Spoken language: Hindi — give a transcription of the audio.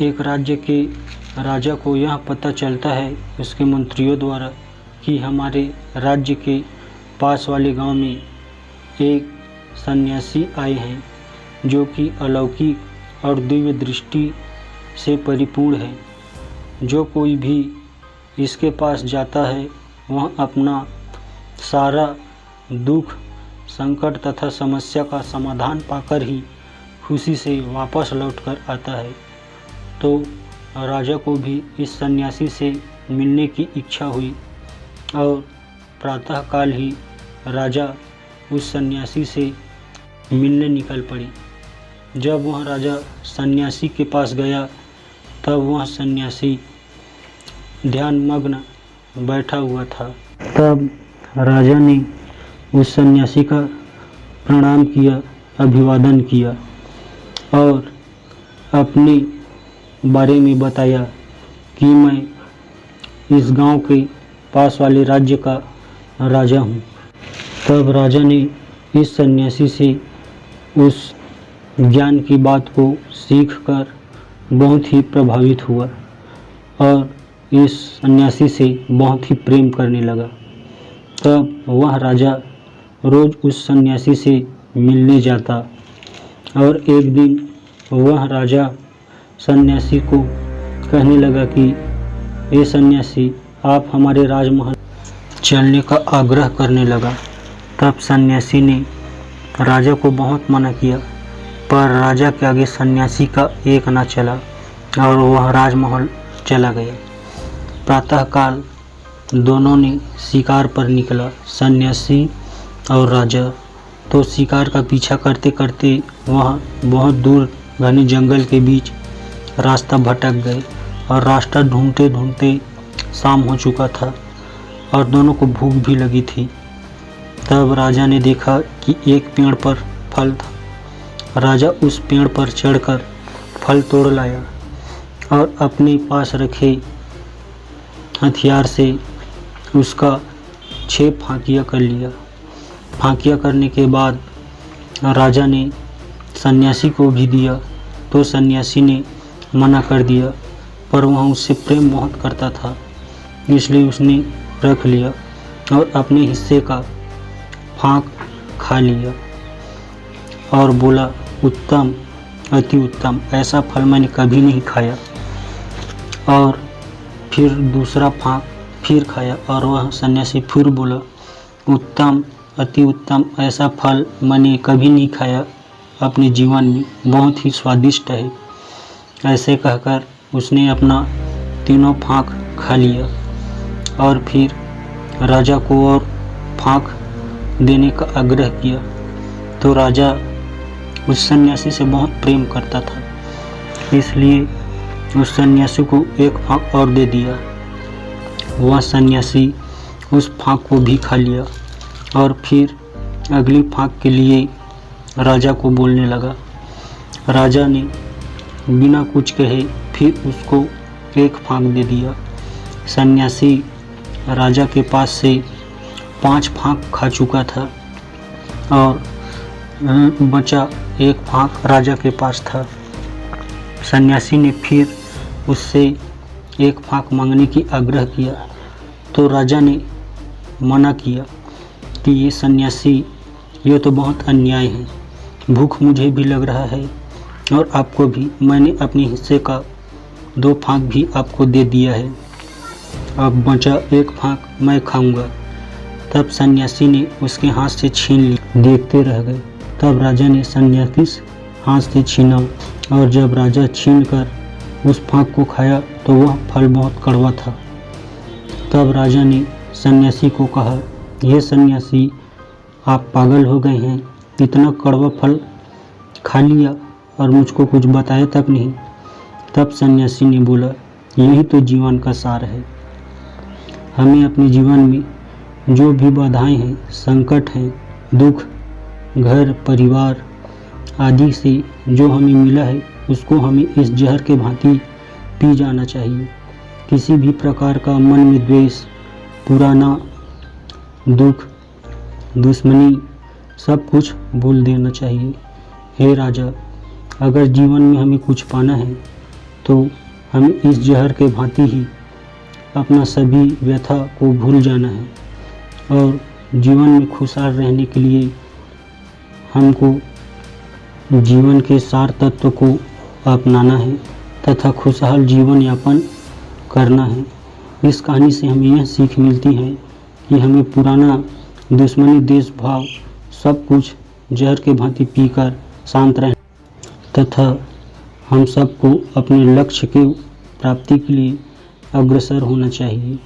एक राज्य के राजा को यह पता चलता है उसके मंत्रियों द्वारा कि हमारे राज्य के पास वाले गांव में एक सन्यासी आए हैं जो कि अलौकिक और दिव्य दृष्टि से परिपूर्ण है। जो कोई भी इसके पास जाता है वह अपना सारा दुख, संकट तथा समस्या का समाधान पाकर ही खुशी से वापस लौटकर आता है। तो राजा को भी इस सन्यासी से मिलने की इच्छा हुई और प्रातःकाल ही राजा उस सन्यासी से मिलने निकल पड़ी। जब वह राजा सन्यासी के पास गया तब वह सन्यासी ध्यानमग्न बैठा हुआ था। तब राजा ने उस सन्यासी का प्रणाम किया, अभिवादन किया और अपने बारे में बताया कि मैं इस गांव के पास वाले राज्य का राजा हूं। तब राजा ने इस सन्यासी से उस ज्ञान की बात को सीखकर बहुत ही प्रभावित हुआ और इस सन्यासी से बहुत ही प्रेम करने लगा। तब वह राजा रोज़ उस सन्यासी से मिलने जाता और एक दिन वह राजा सन्यासी को कहने लगा कि ये सन्यासी, आप हमारे राजमहल चलने का आग्रह करने लगा। तब सन्यासी ने राजा को बहुत मना किया, पर राजा के आगे सन्यासी का एक ना चला और वह राजमहल चला गया। प्रातःकाल दोनों ने शिकार पर निकला, सन्यासी और राजा। तो शिकार का पीछा करते करते वह बहुत दूर घने जंगल के बीच रास्ता भटक गए और रास्ता ढूंढते ढूंढते शाम हो चुका था और दोनों को भूख भी लगी थी। तब राजा ने देखा कि एक पेड़ पर फल था। राजा उस पेड़ पर चढ़कर फल तोड़ लाया और अपने पास रखे हथियार से उसका 6 फांकियाँ कर लिया। फांकियाँ करने के बाद राजा ने सन्यासी को भी दिया, तो सन्यासी ने मना कर दिया, पर वह उससे प्रेम बहुत करता था इसलिए उसने रख लिया और अपने हिस्से का फांक खा लिया और बोला, उत्तम, अति उत्तम, ऐसा फल मैंने कभी नहीं खाया। और फिर दूसरा फांक फिर खाया और वह सन्यासी फिर बोला, उत्तम, अति उत्तम, ऐसा फल मैंने कभी नहीं खाया अपने जीवन में, बहुत ही स्वादिष्ट है। ऐसे कहकर उसने अपना तीनों फांक खा लिया और फिर राजा को और फांक देने का आग्रह किया। तो राजा उस सन्यासी से बहुत प्रेम करता था इसलिए उस सन्यासी को एक फांक और दे दिया। वह सन्यासी उस फांक को भी खा लिया और फिर अगली फांक के लिए राजा को बोलने लगा। राजा ने बिना कुछ कहे फिर उसको एक फांक दे दिया। सन्यासी राजा के पास से 5 फांक खा चुका था और बचा एक फांक राजा के पास था। सन्यासी ने फिर उससे एक फांक मांगने की आग्रह किया, तो राजा ने मना किया कि ये सन्यासी, ये तो बहुत अन्याय है, भूख मुझे भी लग रहा है और आपको भी, मैंने अपने हिस्से का 2 फांक भी आपको दे दिया है, अब बचा एक फांक मैं खाऊंगा। तब सन्यासी ने उसके हाथ से छीन ली, देखते रह गए। तब राजा ने सन्यासी हाथ से छीना और जब राजा छीन कर उस फांक को खाया तो वह फल बहुत कड़वा था। तब राजा ने सन्यासी को कहा, यह सन्यासी, आप पागल हो गए हैं, इतना कड़वा फल खा लिया और मुझको कुछ बताया तक नहीं। तब सन्यासी ने बोला, यही तो जीवन का सार है। हमें अपने जीवन में जो भी बाधाएं हैं, संकट हैं, दुख, घर परिवार आदि से जो हमें मिला है उसको हमें इस जहर के भांति पी जाना चाहिए। किसी भी प्रकार का मन में द्वेष, पुराना दुख, दुश्मनी, सब कुछ भूल देना चाहिए। हे राजा, अगर जीवन में हमें कुछ पाना है तो हमें इस जहर के भांति ही अपना सभी व्यथा को भूल जाना है और जीवन में खुशहाल रहने के लिए हमको जीवन के सार तत्व को अपनाना है तथा खुशहाल जीवन यापन करना है। इस कहानी से हमें यह सीख मिलती है कि हमें पुराना दुश्मनी देश भाव सब कुछ जहर के भांति पीकर शांत रहना तथा हम सबको अपने लक्ष्य के प्राप्ति के लिए अग्रसर होना चाहिए।